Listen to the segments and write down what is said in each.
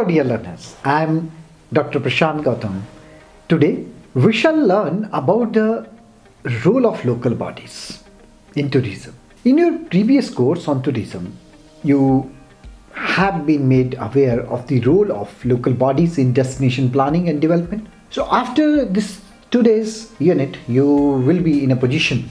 Hello dear learners, I am Dr. Prashant Gautam. Today we shall learn about the role of local bodies in tourism. In your previous course on tourism, you have been made aware of the role of local bodies in destination planning and development. So after this today's unit, you will be in a position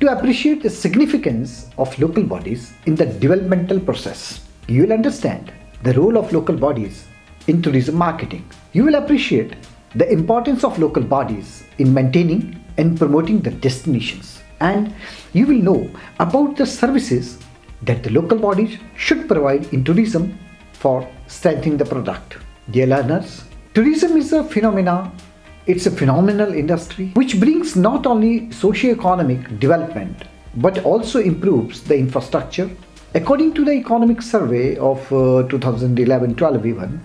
to appreciate the significance of local bodies in the developmental process. You will understand the role of local bodies in tourism marketing. You will appreciate the importance of local bodies in maintaining and promoting the destinations. And you will know about the services that the local bodies should provide in tourism for strengthening the product. Dear learners, tourism is a phenomenon. It's a phenomenal industry which brings not only socio-economic development but also improves the infrastructure. According to the economic survey of 2011-12 even,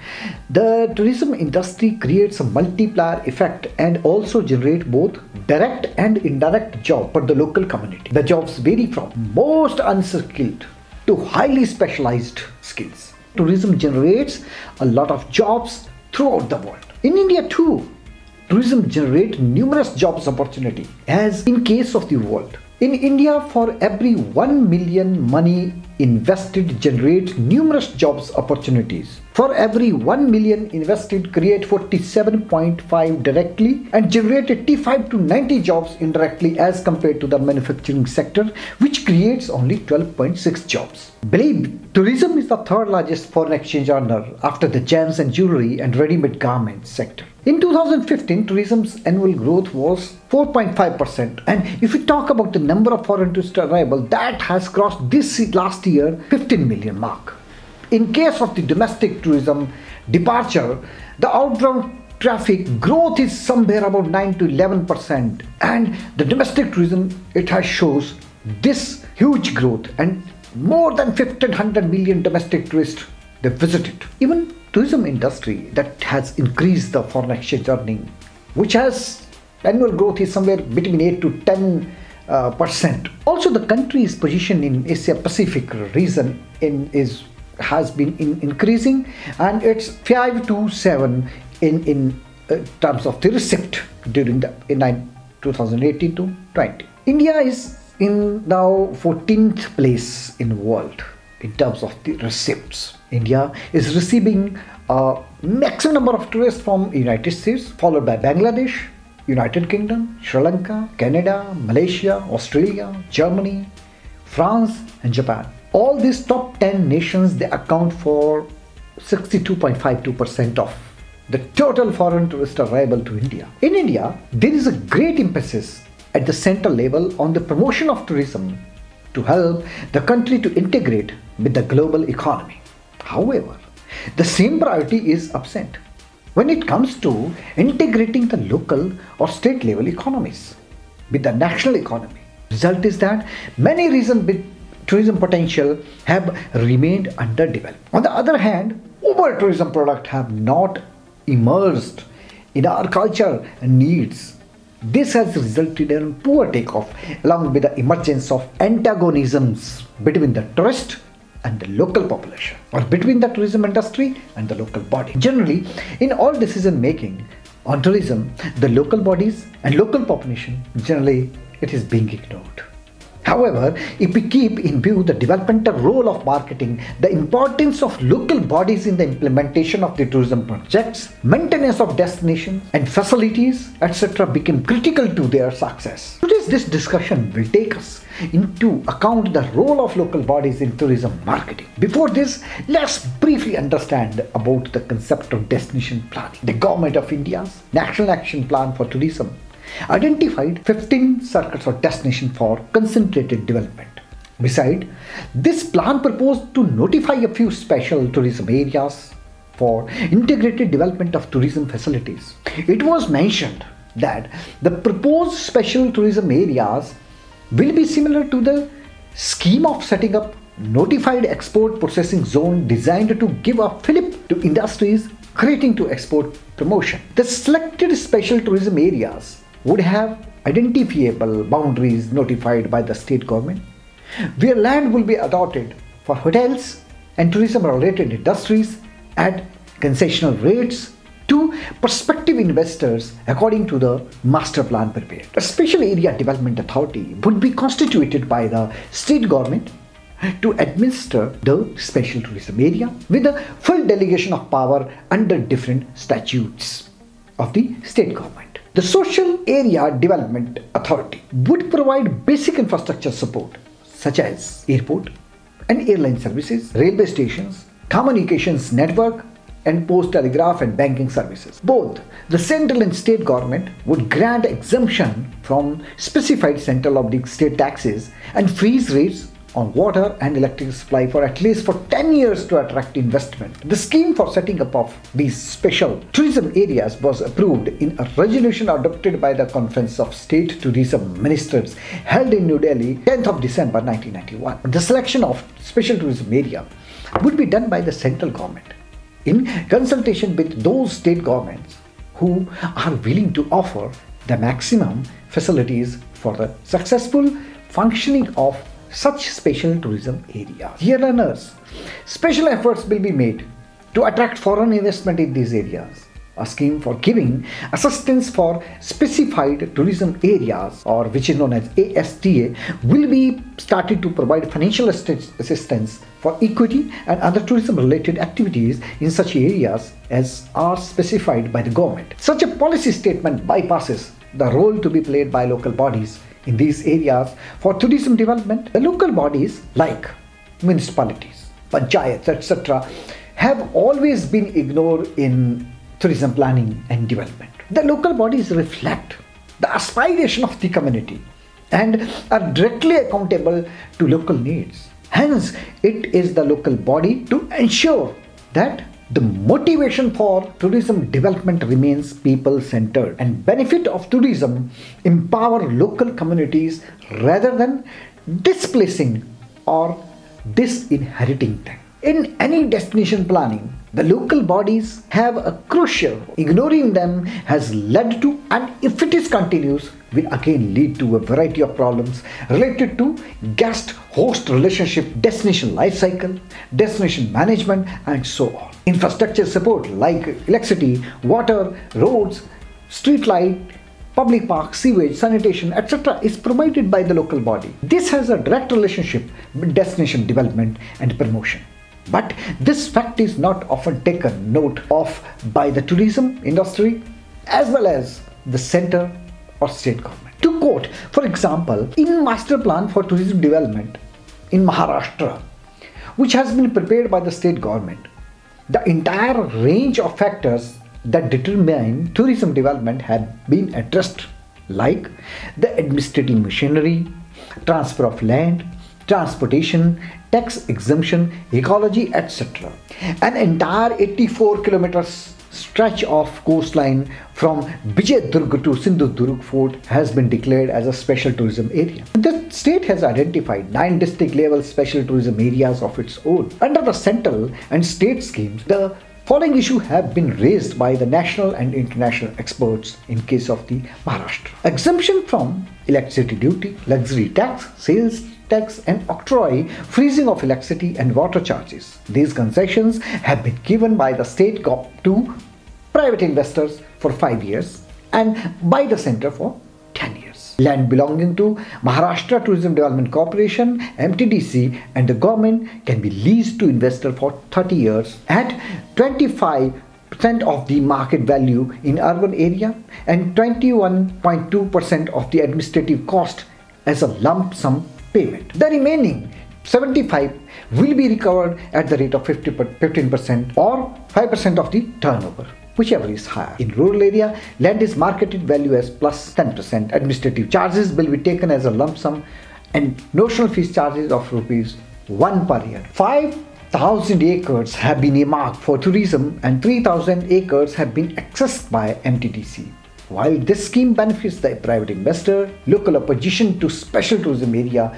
the tourism industry creates a multiplier effect and also generate both direct and indirect jobs for the local community. The jobs vary from most unskilled to highly specialized skills. Tourism generates a lot of jobs throughout the world. In India too, tourism generates numerous jobs opportunity as in case of the world. In India, for every 1 million money invested generates numerous jobs opportunities. For every 1 million invested, create 47.5 directly and generate 85 to 90 jobs indirectly as compared to the manufacturing sector, which creates only 12.6 jobs. Believe tourism is the third largest foreign exchange earner after the gems and jewelry and ready-made garments sector. In 2015, tourism's annual growth was 4.5%, and if we talk about the number of foreign tourist arrivals, that has crossed this last year 15 million mark. In case of the domestic tourism departure, the outbound traffic growth is somewhere about 9 to 11%, and the domestic tourism, it has shows this huge growth, and more than 1,500 million domestic tourists they visited. Even tourism industry that has increased the foreign exchange earning, which has annual growth is somewhere between 8 to 10%. Also, the country's position in Asia Pacific region has been increasing, and it's 5 to 7 in terms of the receipt during the 2018 to 20. India is in now 14th place in the world in terms of the receipts. India is receiving a maximum number of tourists from United States, followed by Bangladesh, United Kingdom, Sri Lanka, Canada, Malaysia, Australia, Germany, France and Japan. All these top 10 nations, they account for 62.52% of the total foreign tourist arrival to India. In India, there is a great emphasis at the central level on the promotion of tourism to help the country to integrate with the global economy. However, the same priority is absent when it comes to integrating the local or state level economies with the national economy. Result is that many regions with tourism potential have remained underdeveloped. On the other hand, over tourism products have not emerged in our culture and needs. This has resulted in poor takeoff along with the emergence of antagonisms between the tourist and the local population, or between the tourism industry and the local body. Generally, in all decision making on tourism, the local bodies and local population, generally it is being ignored. However, if we keep in view the developmental role of marketing, the importance of local bodies in the implementation of the tourism projects, maintenance of destinations and facilities, etc. became critical to their success. This discussion will take us into account the role of local bodies in tourism marketing. Before this, let's briefly understand about the concept of destination planning. The Government of India's National Action Plan for Tourism identified 15 circuits or destinations for concentrated development. Besides, this plan proposed to notify a few special tourism areas for integrated development of tourism facilities. It was mentioned that the proposed special tourism areas will be similar to the scheme of setting up notified export processing zone designed to give a fillip to industries creating to export promotion. The selected special tourism areas would have identifiable boundaries notified by the state government, where land will be allotted for hotels and tourism related industries at concessional rates to prospective investors according to the master plan prepared. A special area development authority would be constituted by the state government to administer the special tourism area with a full delegation of power under different statutes of the state government. The Social Area Development Authority would provide basic infrastructure support such as airport and airline services, railway stations, communications network, and post telegraph and banking services. Both the central and state government would grant exemption from specified central or state taxes and freeze rates on water and electric supply for at least 10 years to attract investment. The scheme for setting up of these special tourism areas was approved in a resolution adopted by the Conference of State Tourism Ministers held in New Delhi 10th of December 1991. The selection of special tourism area would be done by the central government in consultation with those state governments who are willing to offer the maximum facilities for the successful functioning of such special tourism areas. Dear learners, special efforts will be made to attract foreign investment in these areas. A scheme for giving assistance for specified tourism areas, or which is known as ASTA, will be started to provide financial assistance for equity and other tourism related activities in such areas as are specified by the government. Such a policy statement bypasses the role to be played by local bodies in these areas for tourism development. The local bodies like municipalities, panchayats, etc. have always been ignored in tourism planning and development. The local bodies reflect the aspiration of the community and are directly accountable to local needs. Hence, it is the local body to ensure that the motivation for tourism development remains people-centered and benefit of tourism empower local communities rather than displacing or disinheriting them. In any destination planning, the local bodies have a crucial role. Ignoring them has led to, and if it is continuous, will again lead to a variety of problems related to guest-host relationship, destination life cycle, destination management, and so on. Infrastructure support like electricity, water, roads, street light, public parks, sewage, sanitation, etc. is provided by the local body. This has a direct relationship with destination development and promotion. But this fact is not often taken note of by the tourism industry as well as the center or state government. To quote, for example, in Master Plan for Tourism Development in Maharashtra, which has been prepared by the state government, the entire range of factors that determine tourism development have been addressed, like the administrative machinery, transfer of land, transportation, tax exemption, ecology, etc. An entire 84 kilometers stretch of coastline from Vijayadurg to Sindhudurg Fort has been declared as a special tourism area. The state has identified 9 district level special tourism areas of its own. Under the central and state schemes, the following issues have been raised by the national and international experts in case of the Maharashtra. Exemption from electricity duty, luxury tax, sales tax and octroi, freezing of electricity and water charges. These concessions have been given by the state to private investors for 5 years and by the center for 10 years. Land belonging to Maharashtra Tourism Development Corporation, MTDC, and the government can be leased to investor for 30 years at 25% of the market value in urban area and 21.2% of the administrative cost as a lump sum payment. The remaining 75 will be recovered at the rate of 15% or 5% of the turnover, whichever is higher. In rural area, land is marketed value as plus 10%. Administrative charges will be taken as a lump sum and notional fees charges of ₹1 per year. 5,000 acres have been earmarked for tourism and 3,000 acres have been accessed by MTDC. While this scheme benefits the private investor, local opposition to special tourism area,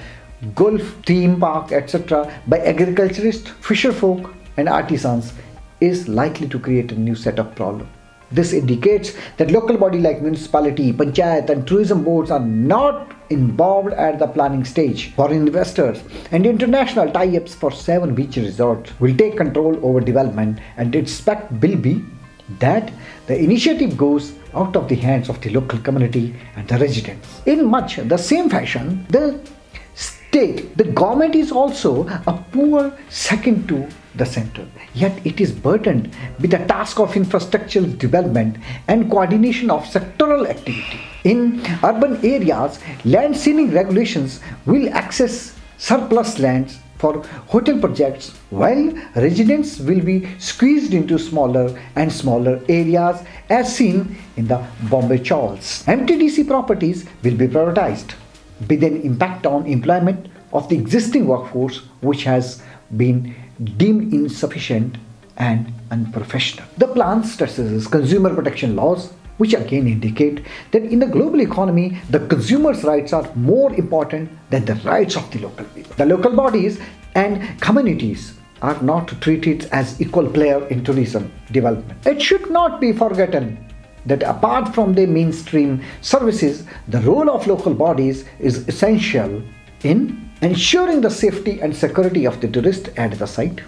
golf, theme park, etc. by agriculturists, fisher folk and artisans is likely to create a new set of problems. This indicates that local bodies like municipality, panchayat and tourism boards are not involved at the planning stage. Foreign investors and international tie-ups for 7 beach resorts will take control over development, and its expect will be that the initiative goes out of the hands of the local community and the residents. In much the same fashion, the government is also a poor second to the center, yet it is burdened with the task of infrastructural development and coordination of sectoral activity. In urban areas, land ceiling regulations will access surplus lands for hotel projects, while residents will be squeezed into smaller and smaller areas as seen in the Bombay Chawls. MTDC properties will be prioritized, with an impact on employment of the existing workforce, which has been deemed insufficient and unprofessional. The plan stresses consumer protection laws, which again indicate that in the global economy, the consumer's rights are more important than the rights of the local people. The local bodies and communities are not treated as equal players in tourism development. It should not be forgotten that apart from the mainstream services, the role of local bodies is essential in ensuring the safety and security of the tourist at the site,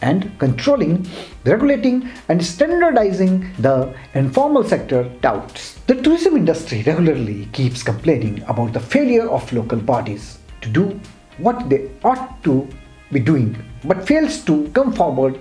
and controlling, regulating and standardizing the informal sector doubts. The tourism industry regularly keeps complaining about the failure of local bodies to do what they ought to be doing, but fails to come forward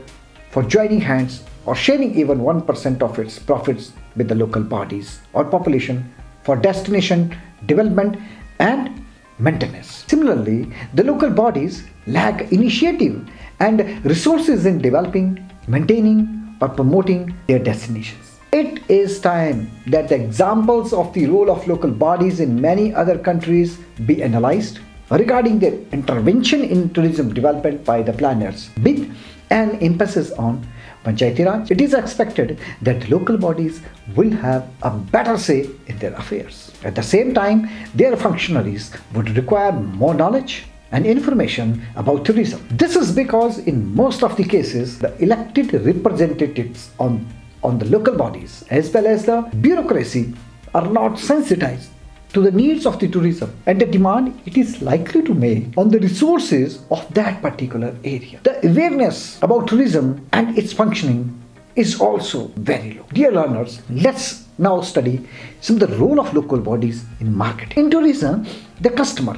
for joining hands or sharing even 1% of its profits with the local bodies or population for destination development and maintenance. Similarly, the local bodies lack initiative and resources in developing, maintaining or promoting their destinations. It is time that the examples of the role of local bodies in many other countries be analyzed regarding their intervention in tourism development by the planners. With an emphasis on Panchayati Raj, it is expected that local bodies will have a better say in their affairs. At the same time, their functionaries would require more knowledge and information about tourism. This is because in most of the cases, the elected representatives on the local bodies as well as the bureaucracy are not sensitized to the needs of the tourism and the demand it is likely to make on the resources of that particular area. The awareness about tourism and its functioning is also very low. Dear learners, let's now study some of the role of local bodies in marketing. In tourism, the customer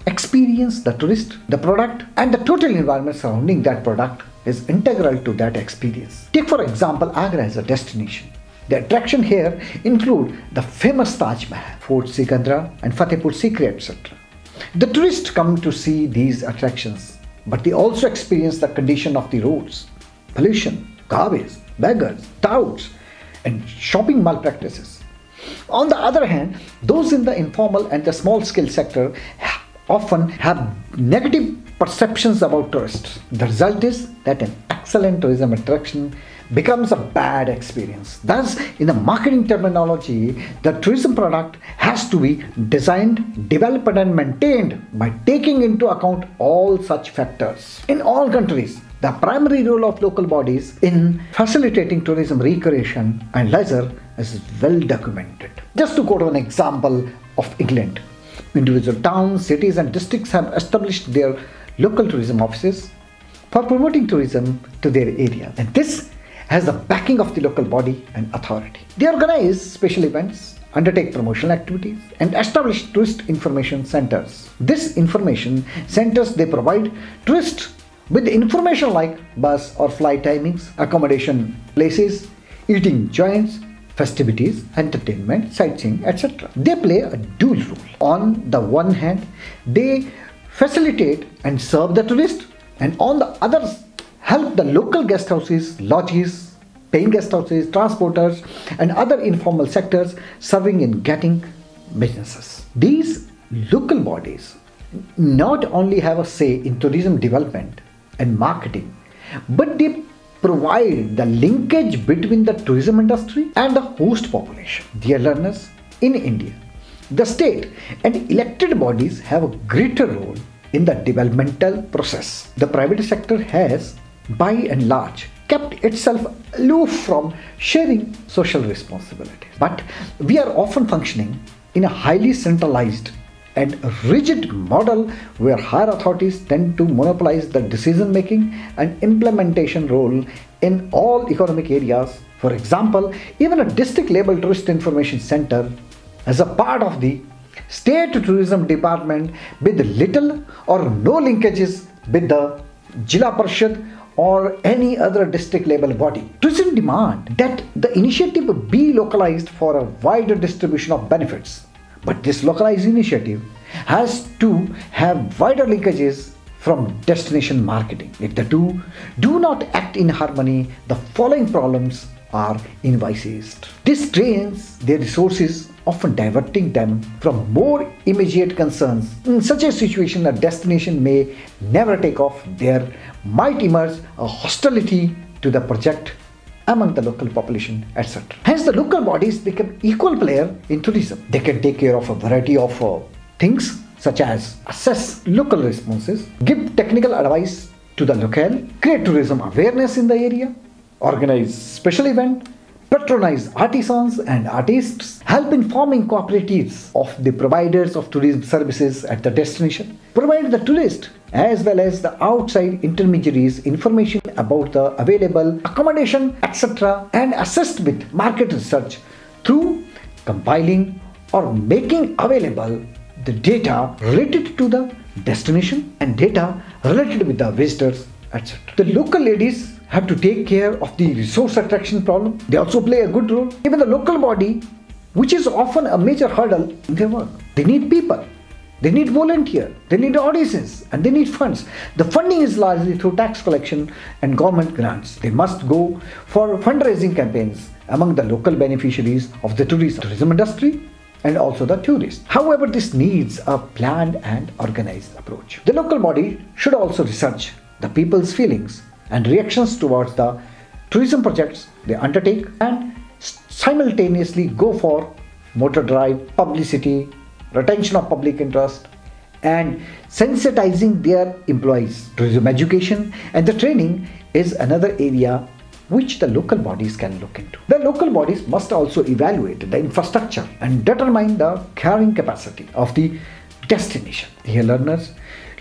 experience, the tourist, the product and the total environment surrounding that product is integral to that experience. Take for example Agra as a destination. The attraction here include the famous Taj Mahal, Fort Sikandra and Fatehpur Sikri, etc. The tourists come to see these attractions, but they also experience the condition of the roads, pollution, garbage, beggars, touts and shopping malpractices. On the other hand, those in the informal and the small scale sector often have negative perceptions about tourists. The result is that an excellent tourism attraction becomes a bad experience. Thus, in the marketing terminology, the tourism product has to be designed, developed and maintained by taking into account all such factors. In all countries, the primary role of local bodies in facilitating tourism recreation and leisure is well documented. Just to quote an example of England, individual towns, cities and districts have established their local tourism offices for promoting tourism to their area, and this has the backing of the local body and authority. They organize special events, undertake promotional activities and establish tourist information centers. These information centers, they provide tourists with information like bus or flight timings, accommodation places, eating joints, festivities, entertainment, sightseeing, etc. They play a dual role. On the one hand, they facilitate and serve the tourist, and on the other help the local guest houses, lodges, paying guest houses, transporters and other informal sectors serving in getting businesses. These local bodies not only have a say in tourism development and marketing, but they provide the linkage between the tourism industry and the host population. Dear learners, in India, the state and elected bodies have a greater role in the developmental process. The private sector has, by and large, kept itself aloof from sharing social responsibilities. But we are often functioning in a highly centralized and rigid model where higher authorities tend to monopolize the decision making and implementation role in all economic areas. For example, even a district level tourist information center as a part of the state tourism department with little or no linkages with the Jila Parishad or any other district level body. Tourism demand that the initiative be localized for a wider distribution of benefits. But this localized initiative has to have wider linkages from destination marketing. If the two do not act in harmony, the following problems are envisaged. This drains their resources, often diverting them from more immediate concerns. In such a situation, a destination may never take off. There might emerge a hostility to the project among the local population, etc. Hence, the local bodies become equal player in tourism. They can take care of a variety of things such as assess local responses, give technical advice to the locale, create tourism awareness in the area, organize special event, patronize artisans and artists, help in forming cooperatives of the providers of tourism services at the destination, provide the tourist as well as the outside intermediaries information about the available accommodation, etc., and assist with market research through compiling or making available the data related to the destination and data related with the visitors, etc. The local ladies have to take care of the resource attraction problem. They also play a good role. Even the local body, which is often a major hurdle in their work. They need people. They need volunteers. They need audiences and they need funds. The funding is largely through tax collection and government grants. They must go for fundraising campaigns among the local beneficiaries of the tourism industry and also the tourists. However, this needs a planned and organized approach. The local body should also research the people's feelings and reactions towards the tourism projects they undertake and simultaneously go for motor drive, publicity, retention of public interest and sensitizing their employees. Tourism education and the training is another area which the local bodies can look into. The local bodies must also evaluate the infrastructure and determine the carrying capacity of the destination. Dear learners,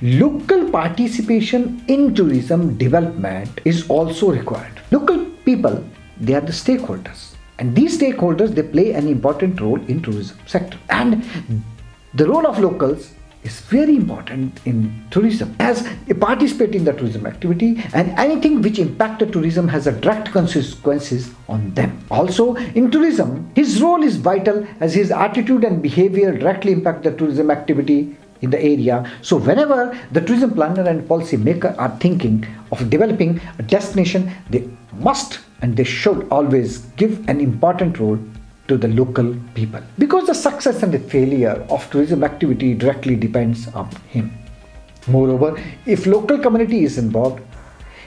local participation in tourism development is also required. Local people, they are the stakeholders, and these stakeholders, they play an important role in tourism sector, and the role of locals is very important in tourism as they participate in the tourism activity, and anything which impacts the tourism has a direct consequences on them. Also in tourism, his role is vital as his attitude and behavior directly impact the tourism activity in the area. So whenever the tourism planner and policy maker are thinking of developing a destination, they must and they should always give an important role to the local people, because the success and the failure of tourism activity directly depends on him. Moreover, if local community is involved,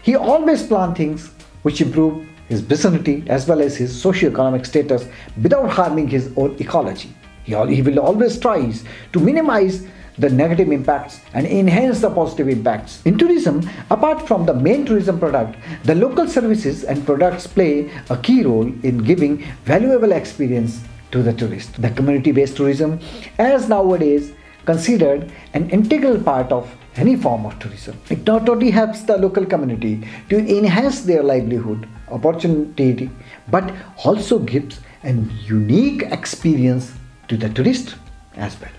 he always plans things which improve his vicinity as well as his socio-economic status without harming his own ecology. He will always try to minimize the negative impacts and enhance the positive impacts. In tourism, apart from the main tourism product, the local services and products play a key role in giving valuable experience to the tourist. The community-based tourism is nowadays considered an integral part of any form of tourism. It not only helps the local community to enhance their livelihood opportunity, but also gives a unique experience to the tourist as well.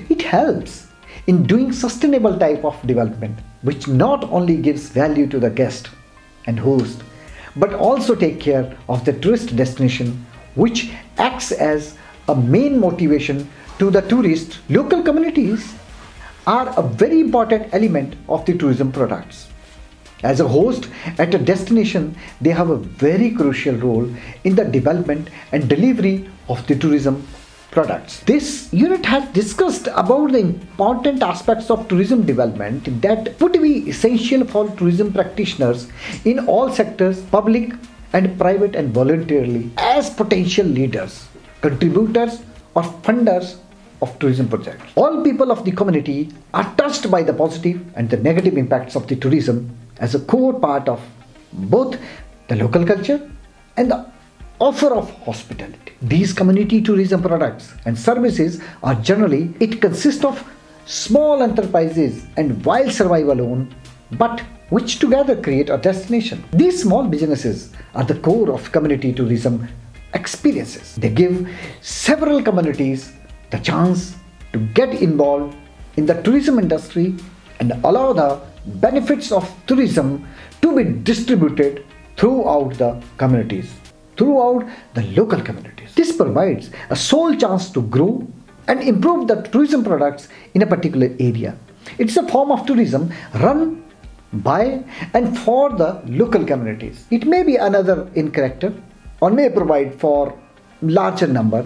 It helps in doing sustainable type of development, which not only gives value to the guest and host, but also take care of the tourist destination, which acts as a main motivation to the tourist. Local communities are a very important element of the tourism products. As a host at a destination, they have a very crucial role in the development and delivery of the tourism products. This unit has discussed about the important aspects of tourism development that would be essential for tourism practitioners in all sectors, public and private, and voluntarily as potential leaders, contributors or funders of tourism projects. All people of the community are touched by the positive and the negative impacts of the tourism as a core part of both the local culture, and the offer of hospitality. These community tourism products and services are generally, it consists of small enterprises and while survive alone, but which together create a destination. These small businesses are the core of community tourism experiences. They give several communities the chance to get involved in the tourism industry and allow the benefits of tourism to be distributed throughout the communities, throughout the local communities. This provides a sole chance to grow and improve the tourism products in a particular area. It's a form of tourism run by and for the local communities. It may be another in character or may provide for larger number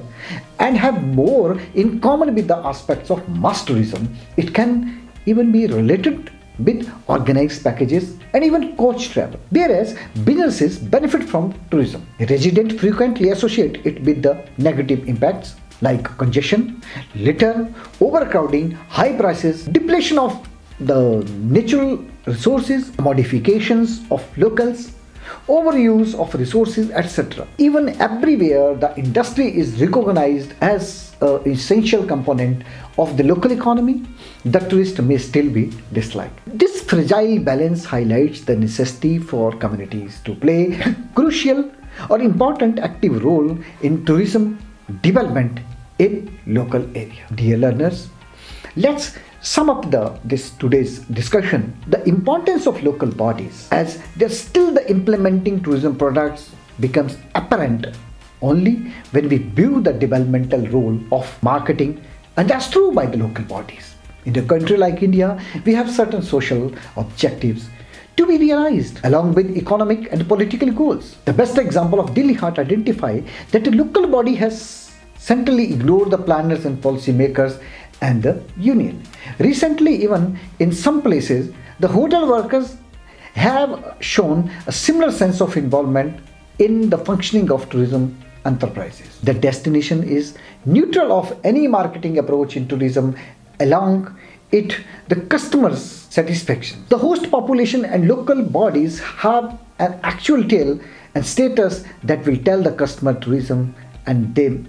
and have more in common with the aspects of mass tourism. It can even be related with organized packages and even coach travel. Whereas businesses benefit from tourism, residents frequently associate it with the negative impacts like congestion, litter, overcrowding, high prices, depletion of the natural resources, modifications of locals, overuse of resources, etc. Even everywhere the industry is recognized as an essential component of the local economy, the tourist may still be disliked. This fragile balance highlights the necessity for communities to play a crucial or important active role in tourism development in local area. Dear learners, let's sum up today's discussion. The importance of local bodies as they're still the implementing tourism products becomes apparent only when we view the developmental role of marketing, and that's true by the local bodies. In a country like India, we have certain social objectives to be realized along with economic and political goals. The best example of Delhi Haat identify that a local body has centrally ignored the planners and policymakers and the union. Recently, even in some places, the hotel workers have shown a similar sense of involvement in the functioning of tourism enterprises. The destination is neutral of any marketing approach in tourism, along it the customer's satisfaction. The host population and local bodies have an actual tale and status that will tell the customer tourism, and they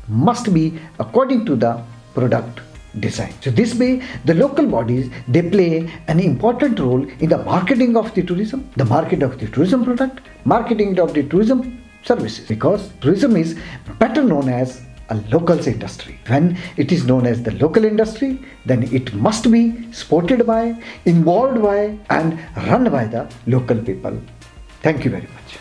must be according to the product design. So this way, the local bodies, they play an important role in the marketing of the tourism, the market of the tourism product, marketing of the tourism services, because tourism is better known as a locals industry. When it is known as the local industry, then it must be supported by, involved by, and run by the local people. Thank you very much.